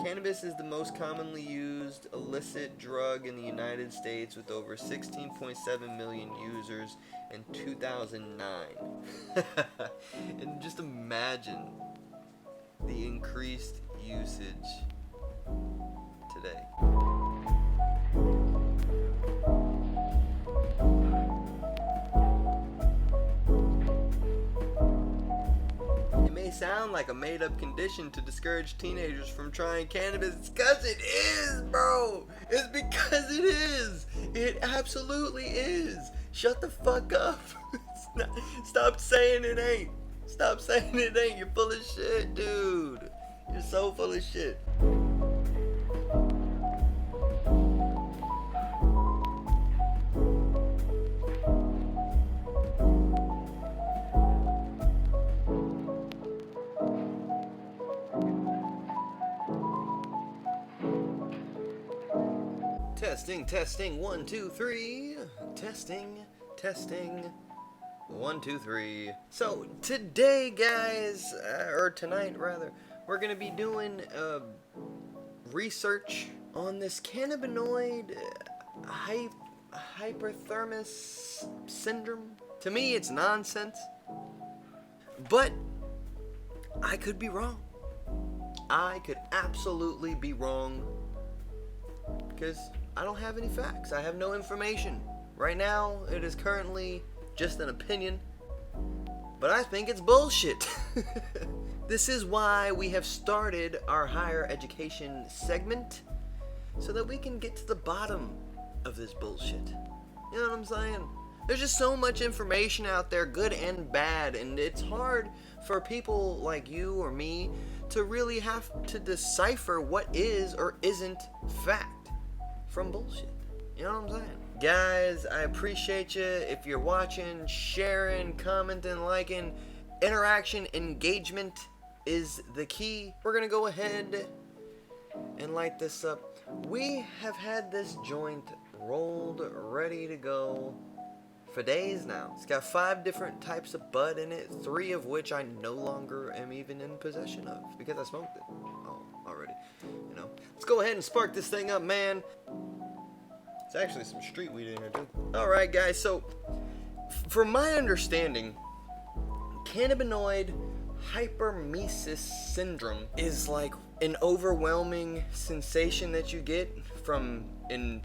Cannabis is the most commonly used illicit drug in the United States with over 16.7 million users in 2009. And just imagine the increased usage today. It may sound like a made-up condition to discourage teenagers from trying cannabis. It's because it is, bro. It's because it is. It absolutely is. Shut the fuck up. Stop saying it ain't. Stop saying it ain't. You're full of shit, dude. You're so full of shit. Testing, 1, 2, 3. Testing, 1, 2, 3. So today, guys, or tonight rather, we're gonna be doing research on this cannabinoid hyperemesis syndrome. To me, it's nonsense, but I could be wrong. I could absolutely be wrong because I don't have any facts. I have no information. Right now, it is currently just an opinion, but I think it's bullshit. This is why we have started our higher education segment, so that we can get to the bottom of this bullshit. You know what I'm saying? There's just so much information out there, good and bad, and it's hard for people like you or me to really have to decipher what is or isn't fact from bullshit. You know what I'm saying? Guys, I appreciate you. If you're watching, sharing, commenting, liking, interaction, engagement is the key. We're gonna go ahead and light this up. We have had this joint rolled, ready to go for days now. It's got 5 different types of bud in it, 3 of which I no longer am even in possession of because I smoked it already. You know, let's go ahead and spark this thing up, man. There's actually some street weed in here too. Alright guys, so from my understanding, Cannabinoid Hyperemesis Syndrome is like an overwhelming sensation that you get from an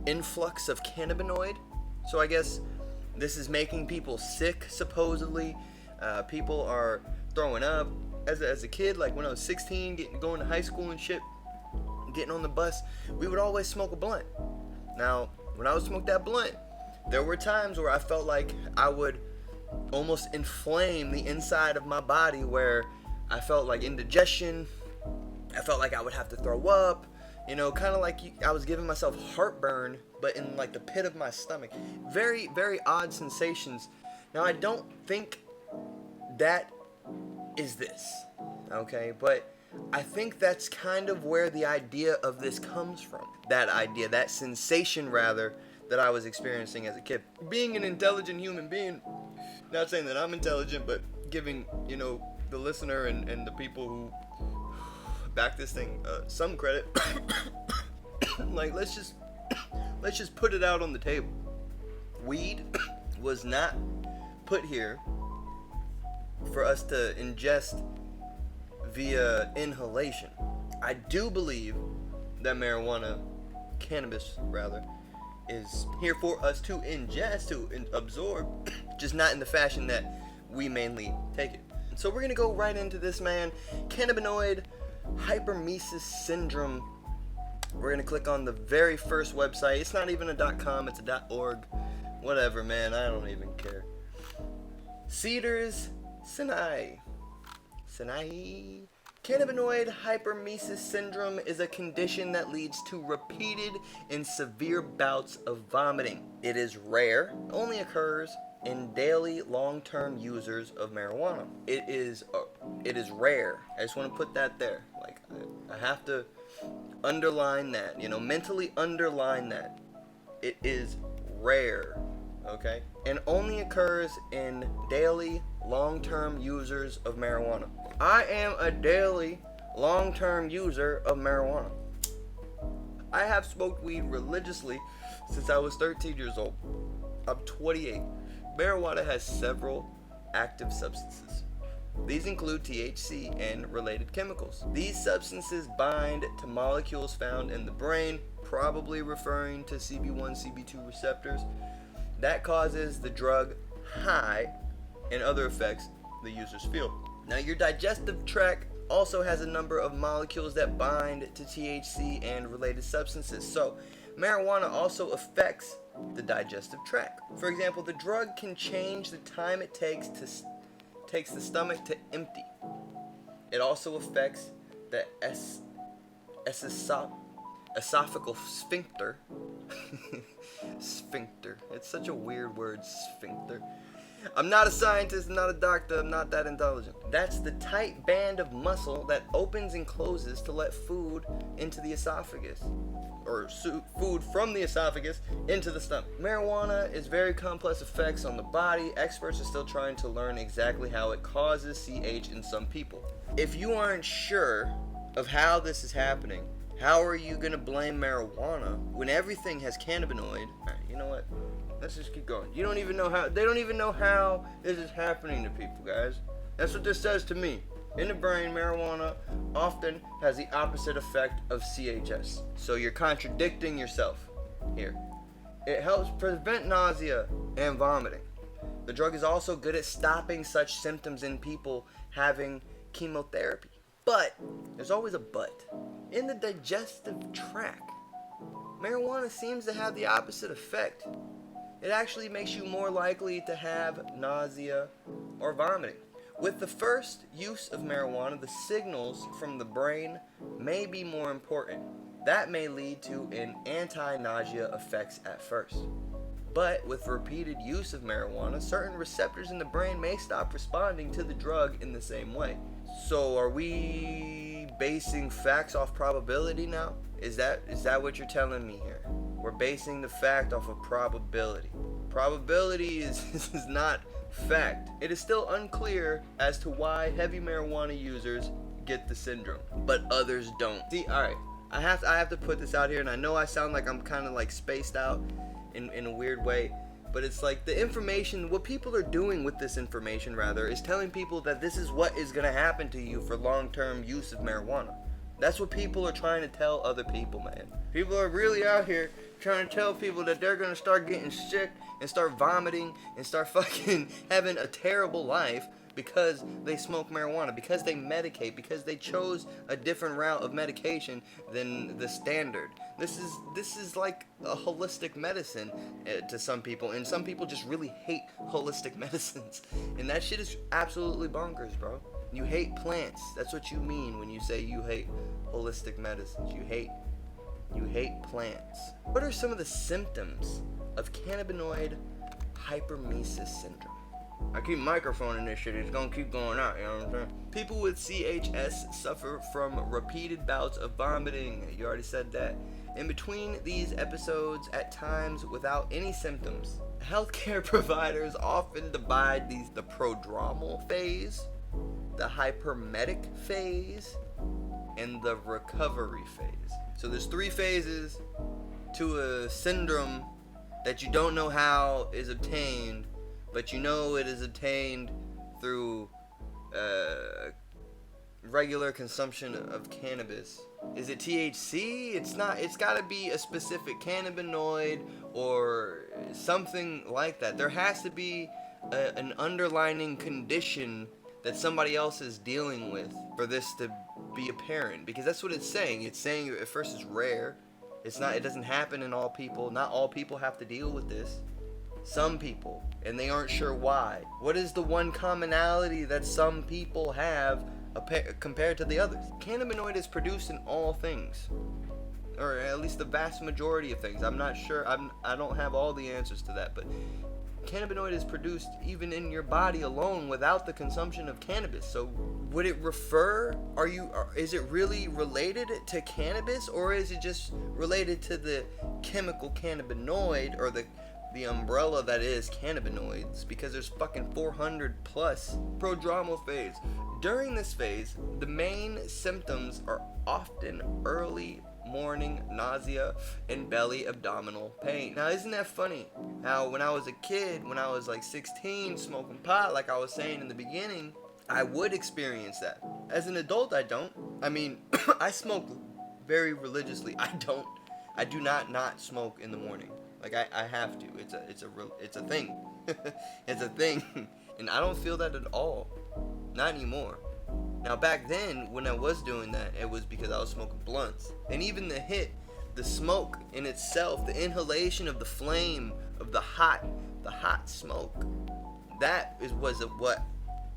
influx of cannabinoid. So I guess this is making people sick, supposedly. People are throwing up. As a kid, like when I was 16, going to high school and shit, getting on the bus, we would always smoke a blunt. Now, when I would smoke that blunt, there were times where I felt like I would almost inflame the inside of my body, where I felt like indigestion. I felt like I would have to throw up, you know, kind of like I was giving myself heartburn, but in like the pit of my stomach. Very, very odd sensations. Now, I don't think that is this, okay, but I think that's kind of where the idea of this comes from. That idea, that sensation rather, that I was experiencing as a kid. Being an intelligent human being, not saying that I'm intelligent, but giving, you know, the listener and the people who back this thing some credit. Like, let's just put it out on the table. Weed was not put here for us to ingest via inhalation. I do believe that cannabis rather, is here for us to ingest, to absorb, just not in the fashion that we mainly take it. So we're gonna go right into this, man. Cannabinoid Hyperemesis Syndrome. We're gonna click on the very first website. It's not even a .com, it's a .org. Whatever, man, I don't even care. Cedars Sinai. Cannabinoid hyperemesis syndrome is a condition that leads to repeated and severe bouts of vomiting. It is rare, only occurs in daily long-term users of marijuana. It is rare. I just want to put that there. Like, I have to underline that, you know, mentally underline that. It is rare, okay? And only occurs in daily, long-term users of marijuana. I am a daily, long-term user of marijuana. I have smoked weed religiously since I was 13 years old. I'm 28. Marijuana has several active substances. These include THC and related chemicals. These substances bind to molecules found in the brain, probably referring to CB1, CB2 receptors. That causes the drug high and other effects the users feel. Now, your digestive tract also has a number of molecules that bind to THC and related substances. So, marijuana also affects the digestive tract. For example, the drug can change the time it takes the stomach to empty. It also affects the esophageal sphincter. Sphincter. It's such a weird word, sphincter. I'm not a scientist, I'm not a doctor, I'm not that intelligent. That's the tight band of muscle that opens and closes to let food into the esophagus, or food from the esophagus into the stomach. Marijuana is very complex effects on the body. Experts are still trying to learn exactly how it causes CH in some people. If you aren't sure of how this is happening, how are you going to blame marijuana when everything has cannabinoid? Alright, you know what? Let's just keep going. They don't even know how this is happening to people, guys. That's what this says to me. In the brain, marijuana often has the opposite effect of CHS. So you're contradicting yourself here. It helps prevent nausea and vomiting. The drug is also good at stopping such symptoms in people having chemotherapy. But, there's always a but. In the digestive tract, marijuana seems to have the opposite effect. It actually makes you more likely to have nausea or vomiting. With the first use of marijuana, the signals from the brain may be more important. That may lead to an anti-nausea effects at first. But with repeated use of marijuana, certain receptors in the brain may stop responding to the drug in the same way. So are we basing facts off probability now? Is that what you're telling me here? We're basing the fact off of probability. Probability is not fact. It is still unclear as to why heavy marijuana users get the syndrome, but others don't. See, alright, I have to put this out here, and I know I sound like I'm kind of like spaced out in a weird way, but it's like the information, what people are doing with this information rather, is telling people that this is what is going to happen to you for long-term use of marijuana. That's what people are trying to tell other people, man. People are really out here trying to tell people that they're going to start getting sick and start vomiting and start fucking having a terrible life because they smoke marijuana, because they medicate, because they chose a different route of medication than the standard. This is like a holistic medicine to some people, and some people just really hate holistic medicines. And that shit is absolutely bonkers, bro. You hate plants. That's what you mean when you say you hate holistic medicines. You hate plants. What are some of the symptoms of Cannabinoid Hyperemesis Syndrome? I keep microphoning this shit. It's gonna keep going out, you know what I'm saying? People with CHS suffer from repeated bouts of vomiting. You already said that. In between these episodes, at times without any symptoms. Healthcare providers often divide the prodromal phase, the hypermetic phase, and the recovery phase. So there's 3 phases to a syndrome that you don't know how is obtained, but you know it is obtained through regular consumption of cannabis. Is it THC? It's not. It's got to be a specific cannabinoid or something like that. There has to be an underlying condition that somebody else is dealing with for this to be apparent, because that's what it's saying. It's saying at first it's rare. It's not. It doesn't happen in all people. Not all people have to deal with this. Some people, and they aren't sure why. What is the one commonality that some people have compared to the others? Cannabinoid is produced in all things, or at least the vast majority of things. I'm not sure. I don't have all the answers to that, but cannabinoid is produced even in your body alone without the consumption of cannabis. So would it refer, is it really related to cannabis, or is it just related to the chemical cannabinoid, or the the umbrella that is cannabinoids, because there's fucking 400 plus prodromal phase. During this phase, the main symptoms are often early morning nausea and belly abdominal pain. Now, isn't that funny how when I was a kid, when I was like 16, smoking pot, like I was saying in the beginning, I would experience that. As an adult, I don't. I mean, I smoke very religiously. I do not smoke in the morning. Like I have to. It's a thing. It's a thing. And I don't feel that at all. Not anymore. Now back then, when I was doing that, it was because I was smoking blunts. And even the smoke in itself, the inhalation of the flame of the hot smoke, that was what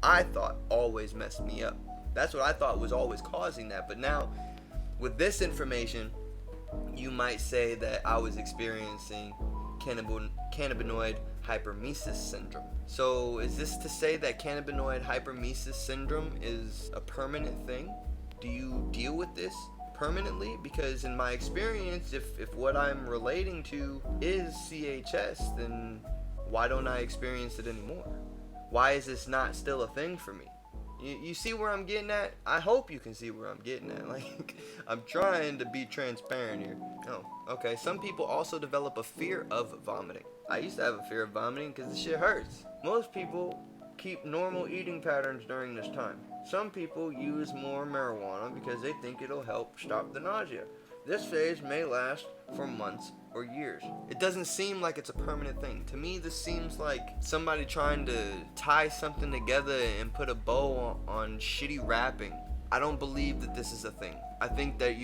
I thought always messed me up. That's what I thought was always causing that. But now, with this information, you might say that I was experiencing Cannabinoid Hyperemesis Syndrome. So is this to say that Cannabinoid Hyperemesis Syndrome is a permanent thing? Do you deal with this permanently? Because in my experience, if what I'm relating to is CHS, then why don't I experience it anymore? Why is this not still a thing for me? You see where I'm getting at? I hope you can see where I'm getting at. Like, I'm trying to be transparent here. Oh, okay. Some people also develop a fear of vomiting. I used to have a fear of vomiting because the shit hurts. Most people keep normal eating patterns during this time. Some people use more marijuana because they think it'll help stop the nausea. This phase may last for months or years. It doesn't seem like it's a permanent thing. To me, this seems like somebody trying to tie something together and put a bow on shitty wrapping. I don't believe that this is a thing. I think that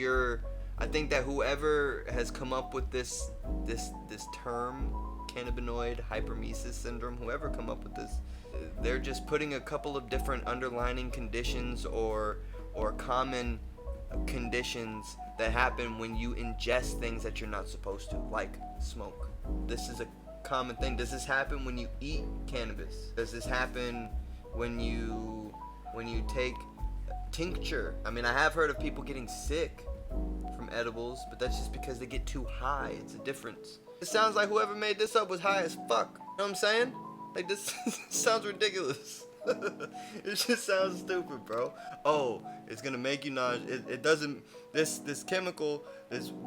whoever has come up with this term, Cannabinoid Hyperemesis Syndrome, whoever come up with this, they're just putting a couple of different underlying conditions or common conditions that happen when you ingest things that you're not supposed to, like smoke. This is a common thing. Does this happen when you eat cannabis? Does this happen when you take tincture? I mean, I have heard of people getting sick from edibles, but that's just because they get too high. It's a difference. It sounds like whoever made this up was high as fuck. You know what I'm saying? Like, this sounds ridiculous. It just sounds stupid, bro. Oh, it's gonna make you nauseous. It doesn't. This chemical,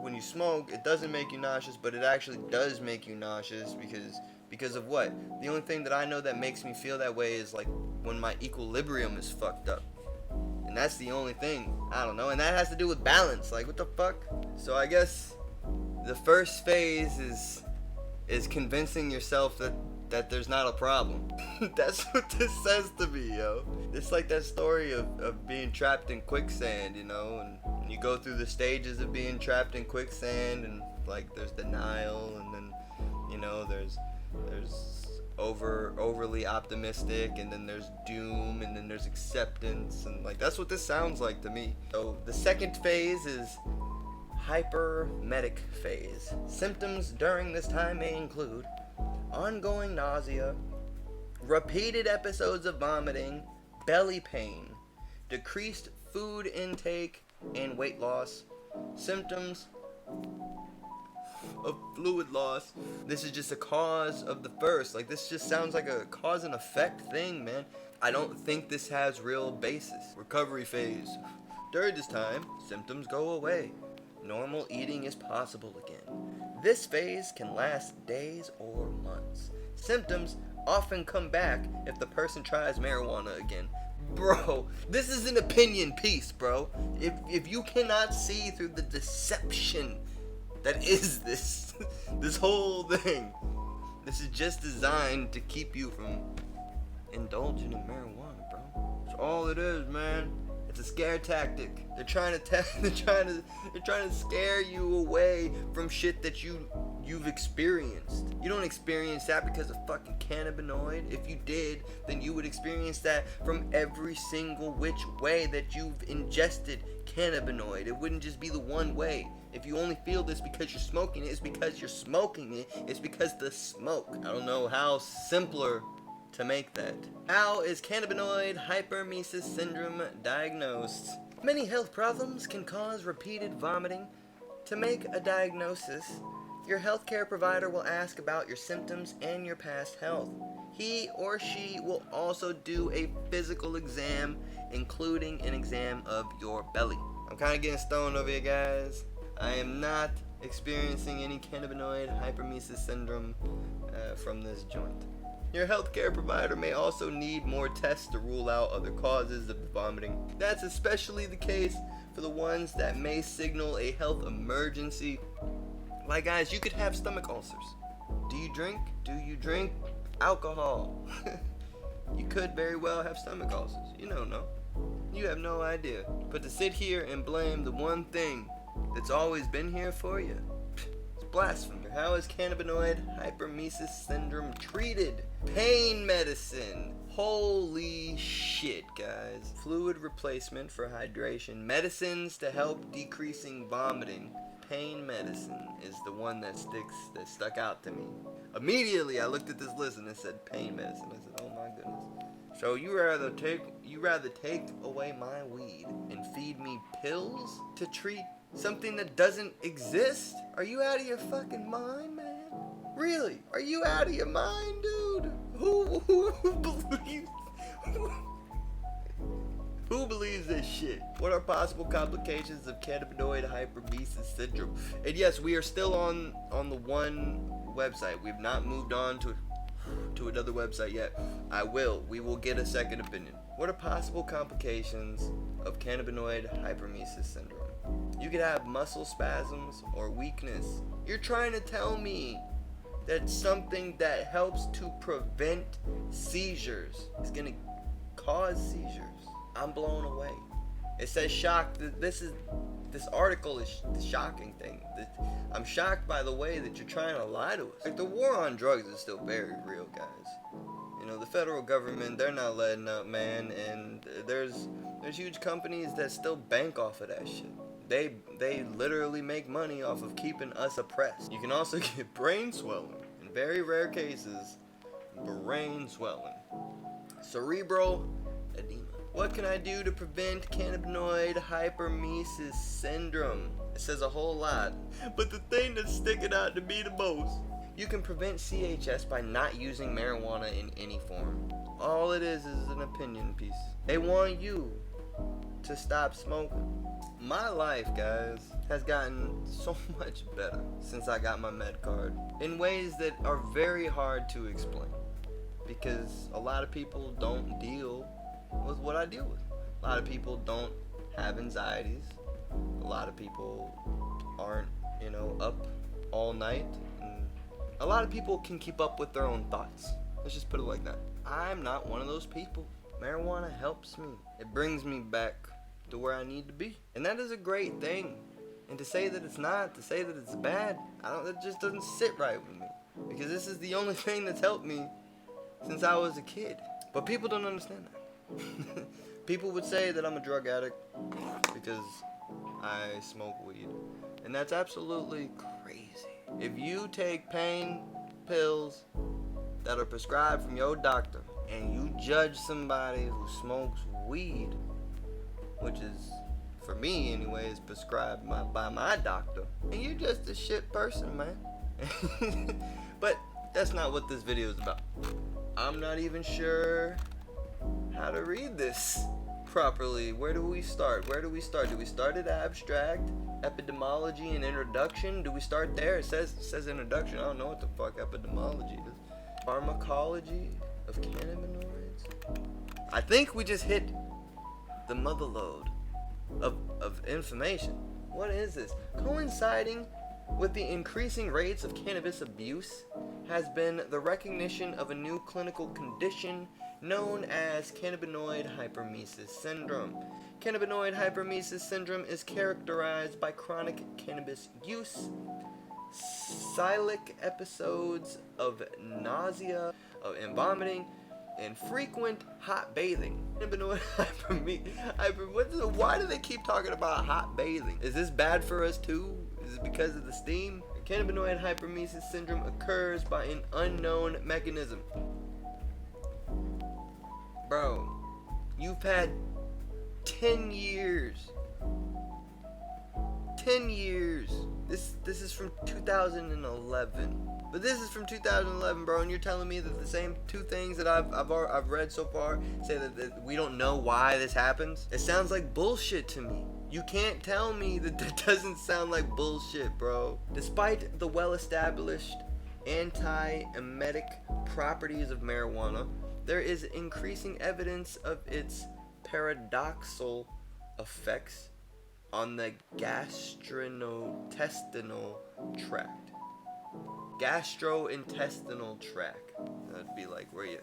when you smoke, it doesn't make you nauseous, but it actually does make you nauseous because of what? The only thing that I know that makes me feel that way is like when my equilibrium is fucked up, and that's the only thing. I don't know, and that has to do with balance. Like, what the fuck? So I guess the first phase is convincing yourself that there's not a problem. That's what this says to me, yo. It's like that story of being trapped in quicksand, you know, and you go through the stages of being trapped in quicksand, and like there's denial, and then, you know, there's overly optimistic, and then there's doom, and then there's acceptance, and like that's what this sounds like to me. So the second phase is hyperemetic phase. Symptoms during this time may include ongoing nausea, repeated episodes of vomiting, belly pain, decreased food intake, and weight loss, symptoms of fluid loss. This is just a cause of the first. Like, this just sounds like a cause and effect thing, man. I don't think this has real basis. Recovery phase. During this time, symptoms go away. Normal eating is possible again. This phase can last days or months. Symptoms often come back if the person tries marijuana again. Bro, this is an opinion piece, bro. If you cannot see through the deception that is this whole thing, this is just designed to keep you from indulging in marijuana, bro. That's all it is, man. It's a scare tactic. They're trying to scare you away from shit that you've experienced. You don't experience that because of fucking cannabinoid. If you did, then you would experience that from every single which way that you've ingested cannabinoid. It wouldn't just be the one way. If you only feel this because you're smoking it, it's because you're smoking it. It's because the smoke. I don't know how simpler to make that. How is Cannabinoid Hyperemesis Syndrome diagnosed? Many health problems can cause repeated vomiting. To make a diagnosis, Your healthcare provider will ask about your symptoms and your past health. He or she will also do a physical exam, including an exam of your belly. I'm kind of getting stoned over here, guys. I am not experiencing any cannabinoid hyperemesis syndrome from this joint. Your healthcare provider may also need more tests to rule out other causes of the vomiting. That's especially the case for the ones that may signal a health emergency. Like, guys, you could have stomach ulcers. Do you drink? Do you drink alcohol? You could very well have stomach ulcers. You don't know. You have no idea. But to sit here and blame the one thing that's always been here for you, it's blasphemy. How is cannabinoid hyperemesis syndrome treated? Pain medicine. Holy shit, guys. Fluid replacement for hydration. Medicines to help decreasing vomiting. Pain medicine is the one that stuck out to me. Immediately I looked at this list and it said pain medicine. I said, oh my goodness. So you rather take away my weed and feed me pills to treat something that doesn't exist? Are you out of your fucking mind, man? Really? Are you out of your mind, dude? Who believes? Who believes this shit? What are possible complications of cannabinoid hyperemesis syndrome? And yes, we are still on the one website. We've not moved on to another website yet. We will get a second opinion. What are possible complications of cannabinoid hyperemesis syndrome? You could have muscle spasms or weakness. You're trying to tell me that something that helps to prevent seizures is gonna cause seizures? I'm blown away. It says shocked. This article is the shocking thing. I'm shocked by the way that you're trying to lie to us. Like, the war on drugs is still very real, guys. You know, the federal government, they're not letting up, man, and there's huge companies that still bank off of that shit. They literally make money off of keeping us oppressed. You can also get brain swelling. In very rare cases, brain swelling. Cerebral edema. What can I do to prevent cannabinoid hyperemesis syndrome? It says a whole lot, but the thing that's sticking out to me the most: you can prevent CHS by not using marijuana in any form. All it is an opinion piece. They want you to stop smoking. My life, guys, has gotten so much better since I got my med card in ways that are very hard to explain, because a lot of people don't deal with what I deal with. A lot of people don't have anxieties. A lot of people aren't, up all night. And a lot of people can keep up with their own thoughts. Let's just put it like that. I'm not one of those people. Marijuana helps me. It brings me back to where I need to be. And that is a great thing. And to say that it's not, to say that it's bad, that just doesn't sit right with me. Because this is the only thing that's helped me since I was a kid. But people don't understand that. People would say that I'm a drug addict because I smoke weed, and that's absolutely crazy. If you take pain pills that are prescribed from your doctor and you judge somebody who smokes weed, which is, for me anyways, prescribed by my doctor, and you're just a shit person, man. But that's not what this video is about. I'm not even sure how to read this properly. Where do we start? Do we start at abstract, epidemiology, and introduction? Do we start there? It says introduction. I don't know what the fuck epidemiology is. Pharmacology of cannabinoids. I think we just hit the mother load of information. What is this? Coinciding with the increasing rates of cannabis abuse has been the recognition of a new clinical condition known as cannabinoid hyperemesis syndrome. Cannabinoid hyperemesis syndrome is characterized by chronic cannabis use, cyclic episodes of nausea and vomiting, and frequent hot bathing. Cannabinoid hyperemesis. Why do they keep talking about hot bathing? Is this bad for us too? Is it because of the steam? Cannabinoid hyperemesis syndrome occurs by an unknown mechanism. Bro, you've had 10 years 10 years. This is from 2011. But this is from 2011, bro, and you're telling me that the same two things that I've read so far say that we don't know why this happens? It sounds like bullshit to me. You can't tell me that that doesn't sound like bullshit, bro. Despite the well-established anti-emetic properties of marijuana, there is increasing evidence of its paradoxical effects on the gastrointestinal tract. Gastrointestinal tract. That'd be like where your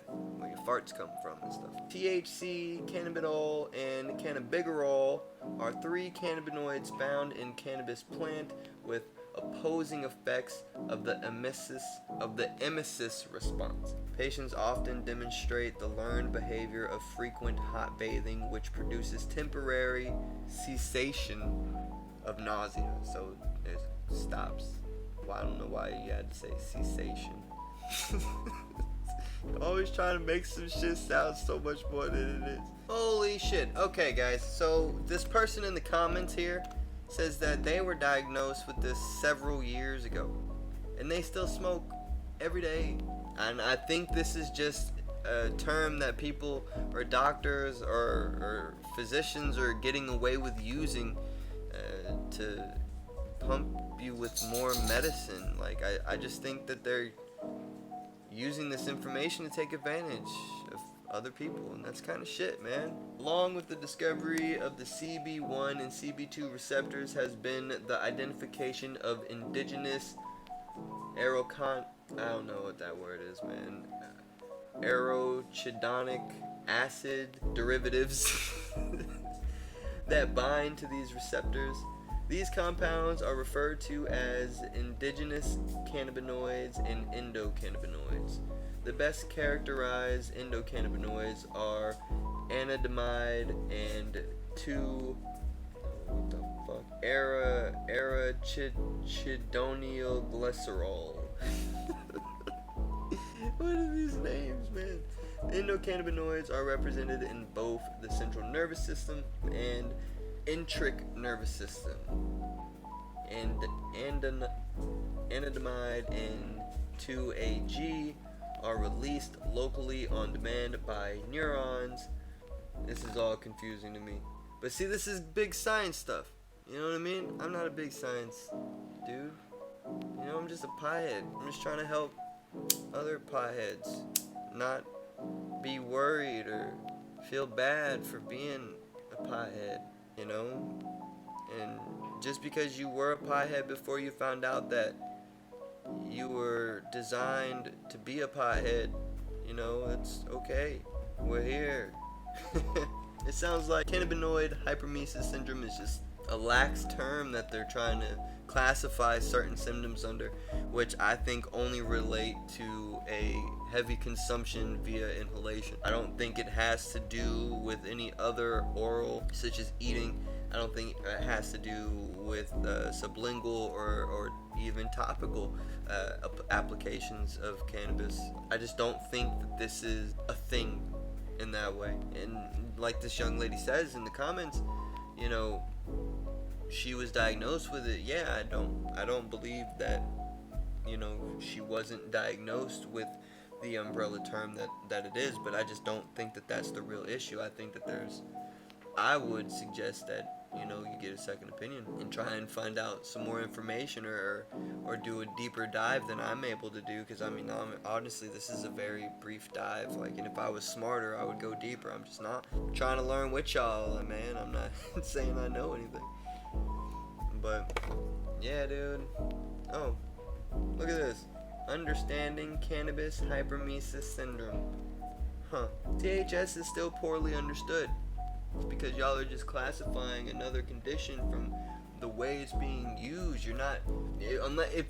farts come from and stuff. THC, cannabidiol, and cannabigerol are three cannabinoids found in cannabis plant with opposing effects of the emesis response. Patients often demonstrate the learned behavior of frequent hot bathing, which produces temporary cessation of nausea. So it stops. Well, I don't know why you had to say cessation. Always trying to make some shit sound so much more than it is. Holy shit. Okay, guys. So this person in the comments here says that they were diagnosed with this several years ago, and they still smoke every day. And I think this is just a term that people or doctors or physicians are getting away with using to pump you with more medicine. Like, I just think that they're using this information to take advantage of other people, and that's kind of shit, man. Along with the discovery of the CB1 and CB2 receptors has been the identification of indigenous I don't know what that word is, man. Arachidonic acid derivatives that bind to these receptors. These compounds are referred to as indigenous cannabinoids and endocannabinoids. The best characterized endocannabinoids are anandamide and arachidonylglycerol. What are these names, man? Endocannabinoids are represented in both the central nervous system and enteric nervous system. And anandamide and 2-AG are released locally on demand by neurons. This is all confusing to me. But see, this is big science stuff. You know what I mean? I'm not a big science dude. You know, I'm just a piehead. I'm just trying to help other pieheads not be worried or feel bad for being a piehead, you know? And just because you were a piehead before you found out that you were designed to be a piehead, you know, it's okay. We're here. It sounds like Cannabinoid Hyperemesis Syndrome is just a lax term that they're trying to classify certain symptoms under, which I think only relate to a heavy consumption via inhalation. I don't think it has to do with any other oral, such as eating. I don't think it has to do with sublingual or even topical applications of cannabis. I just don't think that this is a thing in that way. And like this young lady says in the comments, you know, she was diagnosed with it. Yeah, I don't believe that, you know, she wasn't diagnosed with the umbrella term that it is, but I just don't think that that's the real issue. I think that I would suggest that, you know, you get a second opinion and try and find out some more information or do a deeper dive than I'm able to do, because I mean, honestly, this is a very brief dive. Like, and if I was smarter, I would go deeper. I'm just not trying to learn with y'all, man. I'm not saying I know anything. But yeah, dude. Oh, look at this. Understanding Cannabis Hyperemesis Syndrome. Huh. CHS is still poorly understood. It's because y'all are just classifying another condition from the way it's being used. You're not, if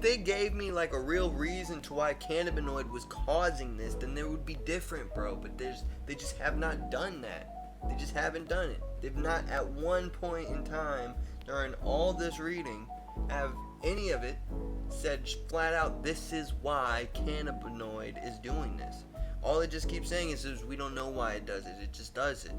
they gave me like a real reason to why cannabinoid was causing this, then there would be different, bro. But they just have not done that. They just haven't done it. They've not at one point in time during all this reading have any of it said flat out, this is why cannabinoid is doing this. All it just keeps saying is we don't know why it does it. It just does it.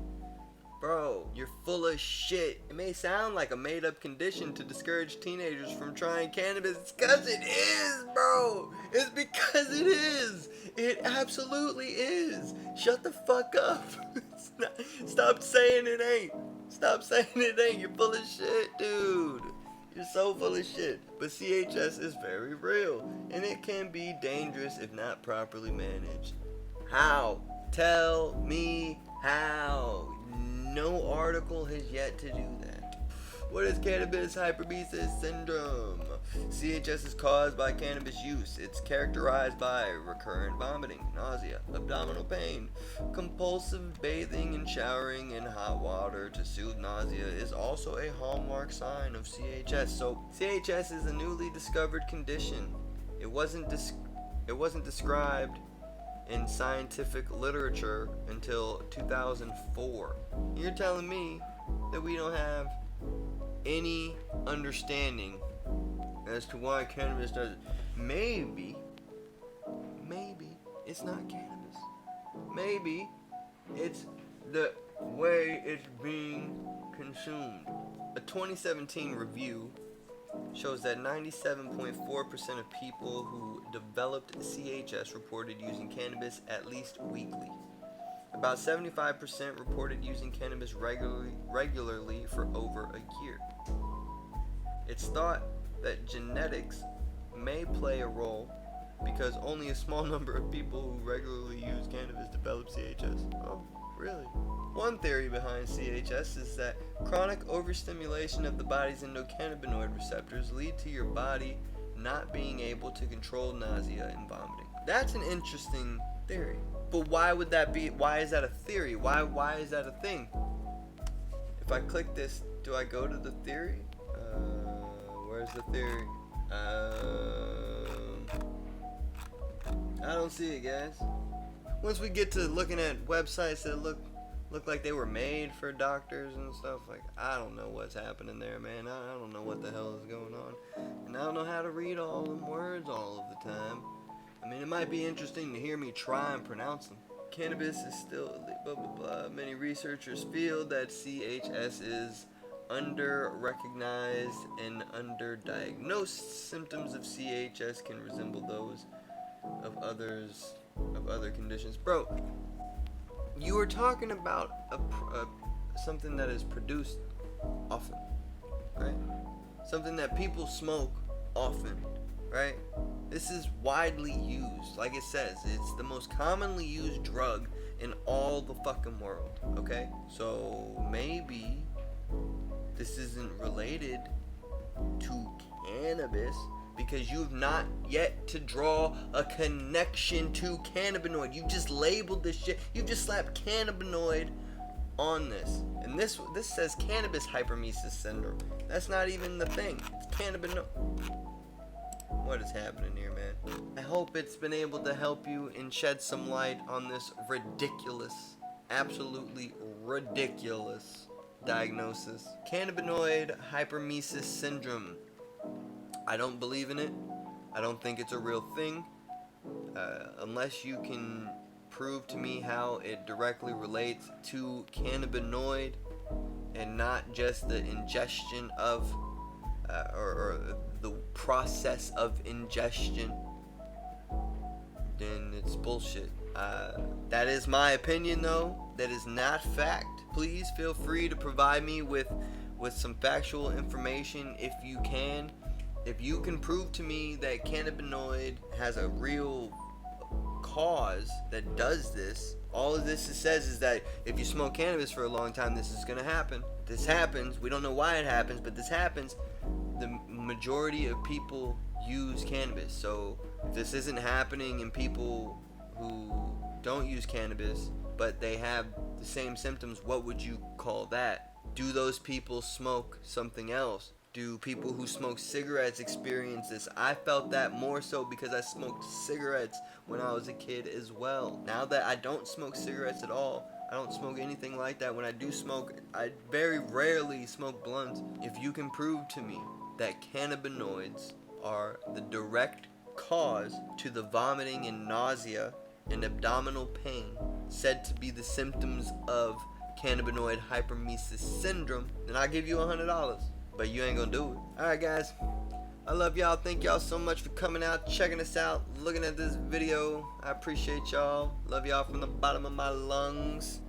Bro, you're full of shit. It may sound like a made-up condition to discourage teenagers from trying cannabis. It's because it is, bro. It's because it is. It absolutely is. Shut the fuck up. Stop saying it ain't. Stop saying it ain't. You're full of shit, dude. You're so full of shit. But CHS is very real, and it can be dangerous if not properly managed. How? Tell me how. No article has yet to do that. What is Cannabinoid Hyperemesis Syndrome? CHS is caused by cannabis use. It's characterized by recurrent vomiting, nausea, abdominal pain. Compulsive bathing and showering in hot water to soothe nausea is also a hallmark sign of CHS. So CHS is a newly discovered condition. It wasn't described in scientific literature until 2004. You're telling me that we don't have any understanding as to why cannabis does it. Maybe it's not cannabis. Maybe it's the way it's being consumed. A 2017 review shows that 97.4% of people who developed CHS reported using cannabis at least weekly. About 75% reported using cannabis regularly for over a year. It's thought that genetics may play a role because only a small number of people who regularly use cannabis develop CHS. Oh, really? One theory behind CHS is that chronic overstimulation of the body's endocannabinoid receptors lead to your body not being able to control nausea and vomiting. That's an interesting theory. But why would that be? Why is that a theory? Why is that a thing? If I click this, do I go to the theory? Where's the theory? I don't see it, guys. Once we get to looking at websites that look like they were made for doctors and stuff, like, I don't know what's happening there, man. I don't know what the hell is going on. And I don't know how to read all them words all of the time. I mean, it might be interesting to hear me try and pronounce them. Cannabis is still blah blah blah. Many researchers feel that CHS is under-recognized and under-diagnosed. Symptoms of CHS can resemble those of other conditions. Bro, you were talking about something that is produced often, right? Something that people smoke often, right? This is widely used. Like it says, it's the most commonly used drug in all the fucking world, okay? So maybe this isn't related to cannabis because you've not yet to draw a connection to cannabinoid. You just labeled this shit. You just slapped cannabinoid on this. And this says Cannabinoid Hyperemesis Syndrome. That's not even the thing. It's cannabinoid. What is happening here, man? I hope it's been able to help you and shed some light on this ridiculous, absolutely ridiculous diagnosis. Cannabinoid Hyperemesis Syndrome. I don't believe in it. I don't think it's a real thing. Unless you can prove to me how it directly relates to cannabinoid and not just the ingestion of or the process of ingestion, then it's bullshit. That is my opinion, though. That is not fact. Please feel free to provide me with some factual information if you can. If you can prove to me that cannabinoid has a real cause that does this, all of this says is that if you smoke cannabis for a long time, this is going to happen. This happens. We don't know why it happens, but this happens. The majority of people use cannabis. So if this isn't happening in people who don't use cannabis, but they have the same symptoms, what would you call that? Do those people smoke something else? Do people who smoke cigarettes experience this? I felt that more so because I smoked cigarettes when I was a kid as well. Now that I don't smoke cigarettes at all, I don't smoke anything like that. When I do smoke, I very rarely smoke blunts. If you can prove to me that cannabinoids are the direct cause to the vomiting and nausea and abdominal pain said to be the symptoms of Cannabinoid Hyperemesis Syndrome, then I'll give you $100. But you ain't gonna do it. Alright guys, I love y'all. Thank y'all so much for coming out, checking us out, looking at this video. I appreciate y'all. Love y'all from the bottom of my lungs.